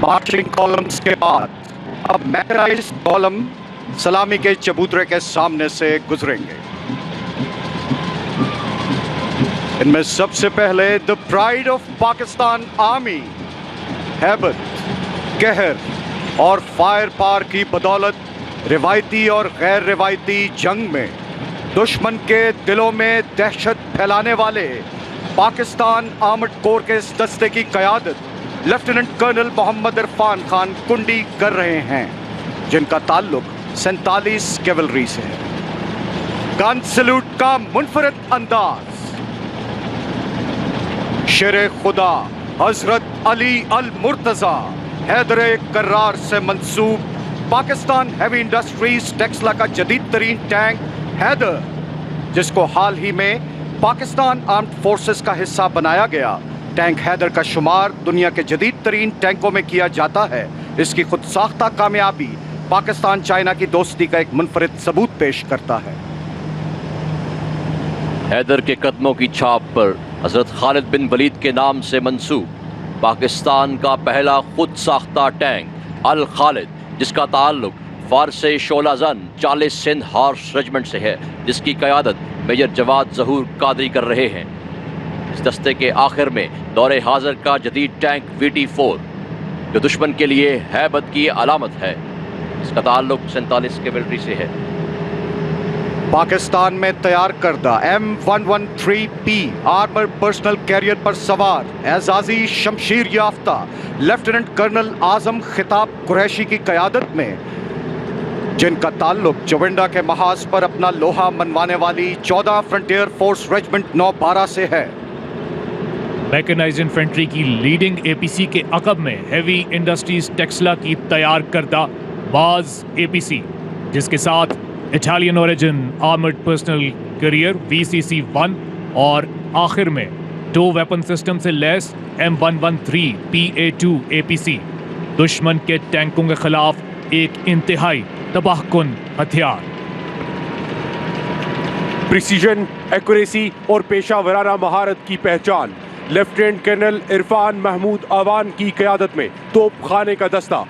Marching columns के बाद अब मैकेनाइज्ड कॉलम सलामी के चबूतरे के सामने से गुजरेंगे। इनमें सबसे पहले the pride of Pakistan army, हैबत, कहर और फायर पावर की बदौलत रिवायती और गैर रिवायती जंग में दुश्मन के दिलों में दहशत फैलाने वाले पाकिस्तान आर्मड कोर के इस दस्ते की क़यादत लेफ्टिनेंट कर्नल मोहम्मद इरफान खान कुंडी कर रहे हैं, जिनका ताल्लुक 47 कैवलरी से है। गन सैल्यूट का मुनफरद अंदाज शेरे खुदा हजरत अली अल मुर्तजा हैदर कर्रार से मंसूब पाकिस्तान हैवी इंडस्ट्रीज टेक्सला का जदीद तरीन टैंक हैदर, जिसको हाल ही में पाकिस्तान आर्म्ड फोर्सेस का हिस्सा बनाया गया। टैंक हैदर का शुमार दुनिया के जदीद तरीन टैंकों में किया जाता है। इसकी खुद साख्ता कामयाबी पाकिस्तान चाइना की दोस्ती का एक मुनफरिद सबूत पेश करता है। हैदर के कदमों की छाप पर हजरत खालिद बिन वलीद के नाम से मंसूब पाकिस्तान का पहला खुद साख्ता टैंक अल खालिद, जिसका ताल्लुक फारस शोला जन 40 सिंध हॉर्स रेजिमेंट से है, जिसकी क़यादत मेजर जवाद ज़हूर कादरी कर रहे हैं। इस दस्ते के आखिर में दौरे हाजिर का जदीद टैंक VT4, जो दुश्मन के लिए हैबत की अलामत है। इसका ताल्लुक 47 कैवलरी से है। पाकिस्तान में तैयार करदा M113P आर्मर पर्सनल कैरियर पर सवार एजाजी शमशीर याफ्ता लेफ्टिनेंट कर्नल आजम खिताब कुरैशी की क़यादत में, जिनका ताल्लुक चविंडा के महाज पर अपना लोहा मनवाने वाली 14 फ्रंटियर फोर्स रेजिमेंट 912 से है। मैकेनाइज्ड इन्फेंट्री की लीडिंग APC के अकब में हैवी इंडस्ट्रीज टेक्सला की तैयार करदा बाज APC, जिसके साथ Italian origin armoured personnel carrier VCC-1 और आखिर में 2 वेपन सिस्टम से लैस M113PA2 APC, दुश्मन के टैंकों के खिलाफ एक इंतहाई तबाहकुन हथियार। प्रिसीजन, एक्यूरेसी और पेशा महारत की पहचान लेफ्टिनेंट कर्नल इरफान महमूद आवान की क़यादत में तोप खाने का दस्ता,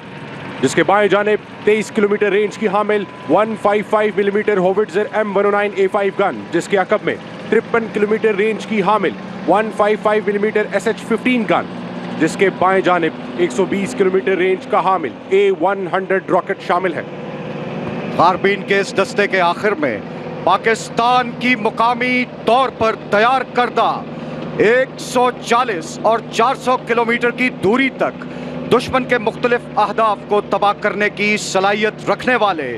जिसके बाएं जानिब 23 किलोमीटर रेंज की हामिल 155 मिलीमीटर होविट्ज़र M109A5 गन, जिसके अकब में 53 किलोमीटर रेंज की हामिल 155 मिलीमीटर SH-15 गन, जिसके बाएं जानिब 120 किलोमीटर रेंज का हामिल A100 रॉकेट शामिल है। कारबीन के इस दस्ते के आखिर में पाकिस्तान की मुकामी तौर पर तैयार करदा 140 और 400 किलोमीटर की दूरी तक दुश्मन के मुख्तलिफ अहदाफ को तबाह करने की सलाहियत रखने वाले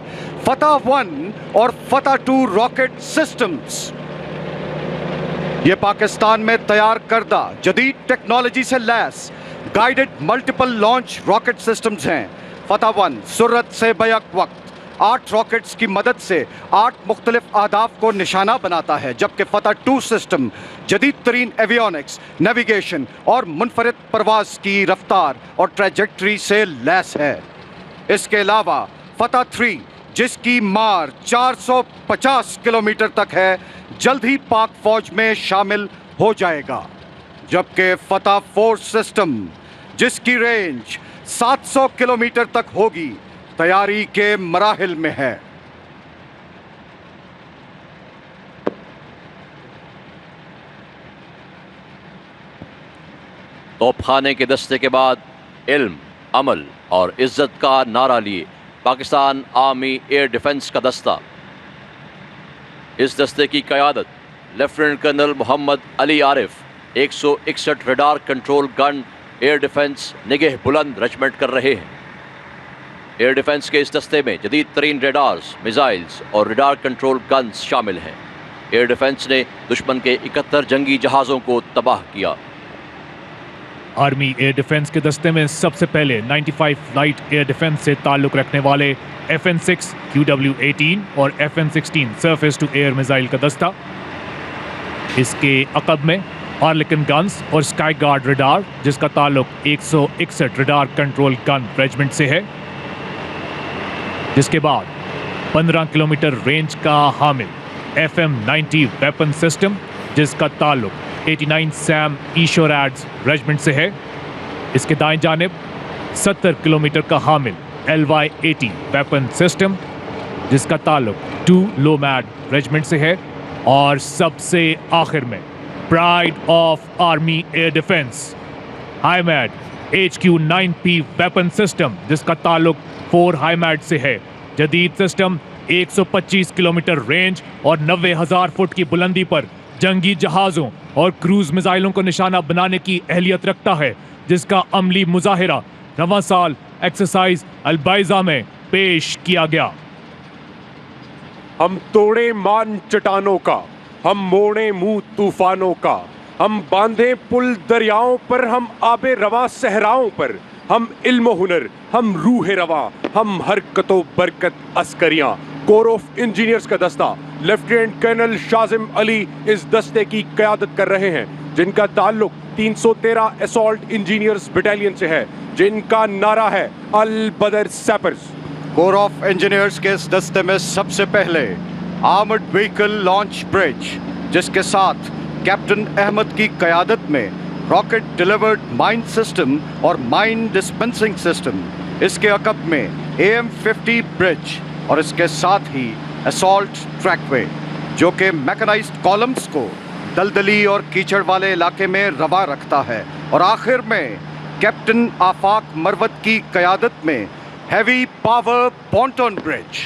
फतह 1 और फतह 2 रॉकेट सिस्टम्स, ये पाकिस्तान में तैयार करदा जदीद टेक्नोलॉजी से लैस guided multiple launch rocket systems हैं। फतह 1 सुर्रत से बैक वक्त 8 रॉकेट्स की मदद से 8 मुख्तलिफ अहदाफ को निशाना बनाता है, जबकि फतह 2 सिस्टम जदीद तरीन एवियोनिक्स, नेविगेशन और मुनफरिद परवाज की रफ्तार और ट्रैजेक्टरी से लैस है। इसके अलावा फतह 3, जिसकी मार 450 किलोमीटर तक है, जल्द ही पाक फौज में शामिल हो जाएगा, जबकि फतह 4 सिस्टम, जिसकी रेंज 700 किलोमीटर तक होगी, तैयारी के मराहिल में है। तोपखाने के दस्ते के बाद इल्म, अमल और इज्जत का नारा लिए पाकिस्तान आर्मी एयर डिफेंस का दस्ता। इस दस्ते की क़यादत lieutenant colonel Mohammad Ali Arif 161 radar control gun air defence निगह बुलंद रेजिमेंट कर रहे हैं। एयर डिफेंस के इस दस्ते में जदीद तरीन रेडार्स, मिसाइल्स और रडार कंट्रोल गन्स शामिल हैं। एयर डिफेंस ने दुश्मन के 71 जंगी जहाज़ों को तबाह किया। आर्मी एयर डिफेंस के दस्ते में सबसे पहले 95 लाइट एयर डिफेंस से ताल्लुक़ रखने वाले FN-6 QW-18 और FN-16 surface to air missile का दस्ता। इसके अकब में हार्लिकन गन्स और स्काई गार्ड रडार, जिसका ताल्लुक 161 रडार कंट्रोल गन रेजिमेंट से है। जिसके बाद 15 किलोमीटर रेंज का हामिल FM-90 वेपन सिस्टम, जिसका ताल्लुक 89 सैम ईशोरैड्स रेजिमेंट से है। इसके दाएं जानिब 70 किलोमीटर का हामिल LY-80 वेपन सिस्टम, जिसका ताल्लुक 2 लोमैड रेजिमेंट से है, और सबसे आखिर में pride of army air defence HIMAD HQ-9P weapon system, जिसका ताल्लुक 4 हाईमैड से है। जदीद सिस्टम 125 किलोमीटर रेंज और 90,000 फुट की बुलंदी पर जंगी जहाजों और क्रूज मिसाइलों को निशाना बनाने की अहलियत रखता है, जिसका अमली मुजाहिरा रवां साल एक्सरसाइज अलबाइजा में पेश किया गया। हम तोड़े मान चट्टानों का, हम मोड़े मुंह तूफानों का, हम बांधे पुल दरियाओं पर, हम आबे रवा सहराओं पर, हम इल्म हुनर, हम रूह रवा, हम हरकतो बरकत अस्करियां। कोर ऑफ इंजीनियर्स का दस्ता लेफ्टिनेंट कर्नल शाजिम अली इस दस्ते की क़यादत कर रहे हैं, जिनका ताल्लुक 313 असॉल्ट इंजीनियर्स बटालियन से है, जिनका नारा है अल बदर सैपर्स। कोर ऑफ इंजीनियर्स के इस दस्ते में सबसे पहले आर्मर्ड व्हीकल लॉन्च ब्रिज, जिसके साथ कैप्टन अहमद की क़यादत में रॉकेट डिलीवर्ड माइन सिस्टम और माइन डिस्पेंसिंग सिस्टम, इसके अकब में AM-50 ब्रिज और इसके साथ ही असॉल्ट ट्रैकवे, जो कि मैकेनाइज्ड कॉलम्स को दलदली और कीचड़ वाले इलाके में रवा रखता है, और आखिर में कैप्टन आफाक मरवत की क़यादत में heavy power pontoon bridge.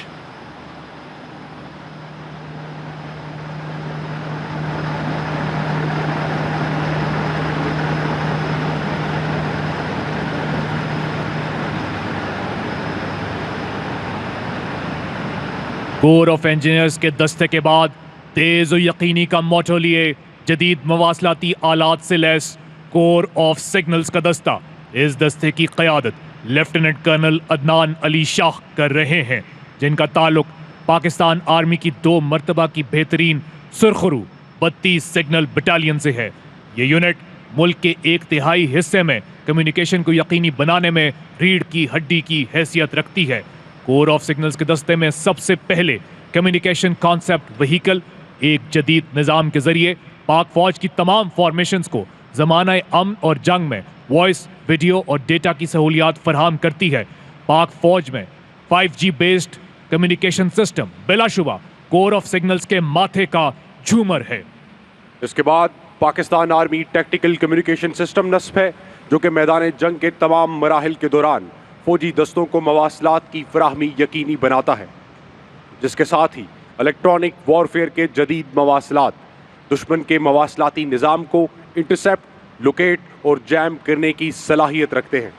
Corps of engineers के दस्ते के बाद तेज और यकीनी का मोटो लिए जदीद मवासलाती आलात से लैस कोर ऑफ सिग्नल्स का दस्ता, इस दस्ते की क़यादत लेफ्टिनेंट कर्नल अदनान अली शाह कर रहे हैं, जिनका ताल्लुक पाकिस्तान आर्मी की 2 मरतबा की बेहतरीन सुरखरू 32 सिग्नल बटालियन से है। ये यूनिट मुल्क के 1/3 हिस्से में कम्युनिकेशन को यकीनी बनाने में रीढ़ की हड्डी की हैसियत रखती है। कोर ऑफ सिग्नल्स के दस्ते में सबसे पहले कम्युनिकेशन कॉन्सेप्ट व्हीकल एक जदीद निज़ाम के जरिए पाक फौज की तमाम फॉर्मेशंस को ज़माना अमन और जंग में वॉइस, वीडियो और डेटा की सहूलियात फराहम करती है। पाक फौज में 5G बेस्ड कम्युनिकेशन सिस्टम बिलाशुबा कोर ऑफ सिग्नल्स के माथे का झूमर है। इसके बाद Pakistan army tactical communication system नस्ब है, जो कि मैदान जंग के तमाम मराहिल के दौरान फौजी दस्तों को मवासलात की फराहमी यकीनी बनाता है, जिसके साथ ही इलेक्ट्रॉनिक वॉरफेयर के जदीद मवासलात दुश्मन के मवासलाती निज़ाम को इंटरसेप्ट, लोकेट और जैम करने की सलाहियत रखते हैं।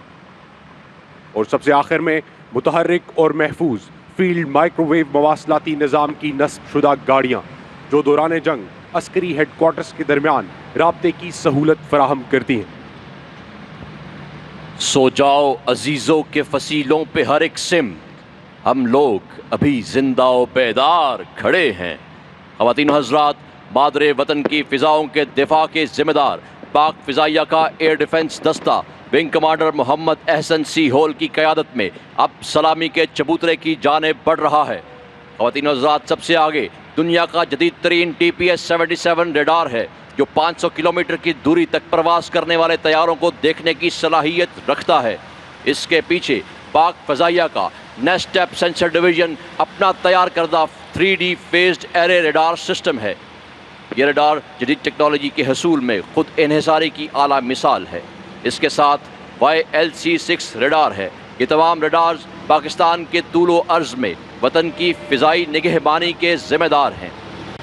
और सबसे आखिर में मुतहर्रिक और महफूज फील्ड माइक्रोवेव मवासलाती निज़ाम की नस्ब शुदा गाड़ियाँ, जो दौरान जंग अस्करी हेडक्वार्टर्स के दरमियान राब्ते की सहूलत फराहम करती हैं। सो जाओ अजीजों के फसीलों पे हर एक सिम, हम लोग अभी जिंदा व बेदार खड़े हैं। ख़वातीन हज़रात, मादरे वतन की फ़िज़ाओं के दिफा के ज़िम्मेदार पाक फ़िज़ाइया का एयर डिफेंस दस्ता विंग कमांडर मोहम्मद अहसन सी होल की क़यादत में अब सलामी के चबूतरे की जानिब बढ़ रहा है। ख़वातीन हज़रात, सबसे आगे दुनिया का जदीद तरीन TPS-77 रेडार है, जो 500 किलोमीटर की दूरी तक प्रवास करने वाले तैयारों को देखने की सलाहियत रखता है। इसके पीछे पाक फ़ज़ाइया का नेस्टेप सेंसर डिवीज़न अपना तैयार करदा 3D phased array radar system है। यह रेडार जदीद टेक्नोलॉजी के हसूल में खुद इन्हिसारी की आला मिसाल है। इसके साथ YLC-6 रेडार है। ये तमाम रेडार्स पाकिस्तान के तूलो अर्ज़ में वतन की फ़िज़ाई निगहबानी के ज़िम्मेदार हैं।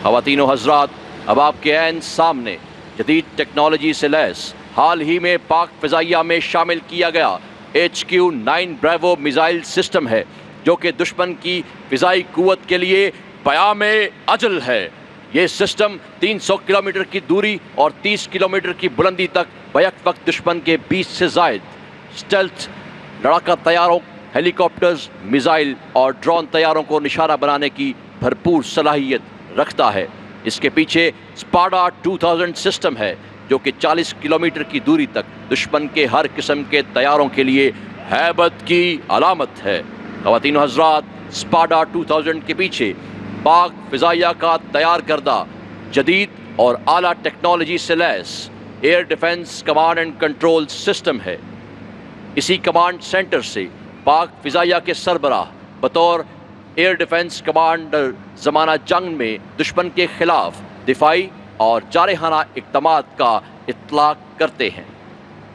ख़वातीन व हज़रात, अब आपके ऐन सामने जदीद टेक्नोलॉजी से लैस हाल ही में पाक फ़िज़ाइया में शामिल किया गया HQ-9 ब्रेवो मिसाइल सिस्टम है, जो कि दुश्मन की फ़िज़ाई क़ुव्वत के लिए क़याम अजल है। ये सिस्टम 300 किलोमीटर की दूरी और 30 किलोमीटर की बुलंदी तक बैक वक्त दुश्मन के 20 से ज़ायद स्टेल्थ लड़ाका तैयारों, हेलीकॉप्टर्स, मिसाइल और ड्रोन तैयारों को निशाना बनाने की भरपूर सलाहियत रखता है। इसके पीछे स्पाडा 2000 सिस्टम है, जो कि 40 किलोमीटर की दूरी तक दुश्मन के हर किस्म के तैयारों के लिए हैबत की अलामत है। ख़वातीन व हज़रात, स्पाडा 2000 के पीछे पाक फ़िज़ाइया का तैयार करदा जदीद और आला टेक्नोलॉजी से लैस air defence command and control system है। इसी कमांड सेंटर से पाक फ़िज़ाइया के सरबराह बतौर एयर डिफेंस कमांडर ज़माना जंग में दुश्मन के खिलाफ दिफाई और जारहाना इक़दामात का इत्तलाक़ करते हैं।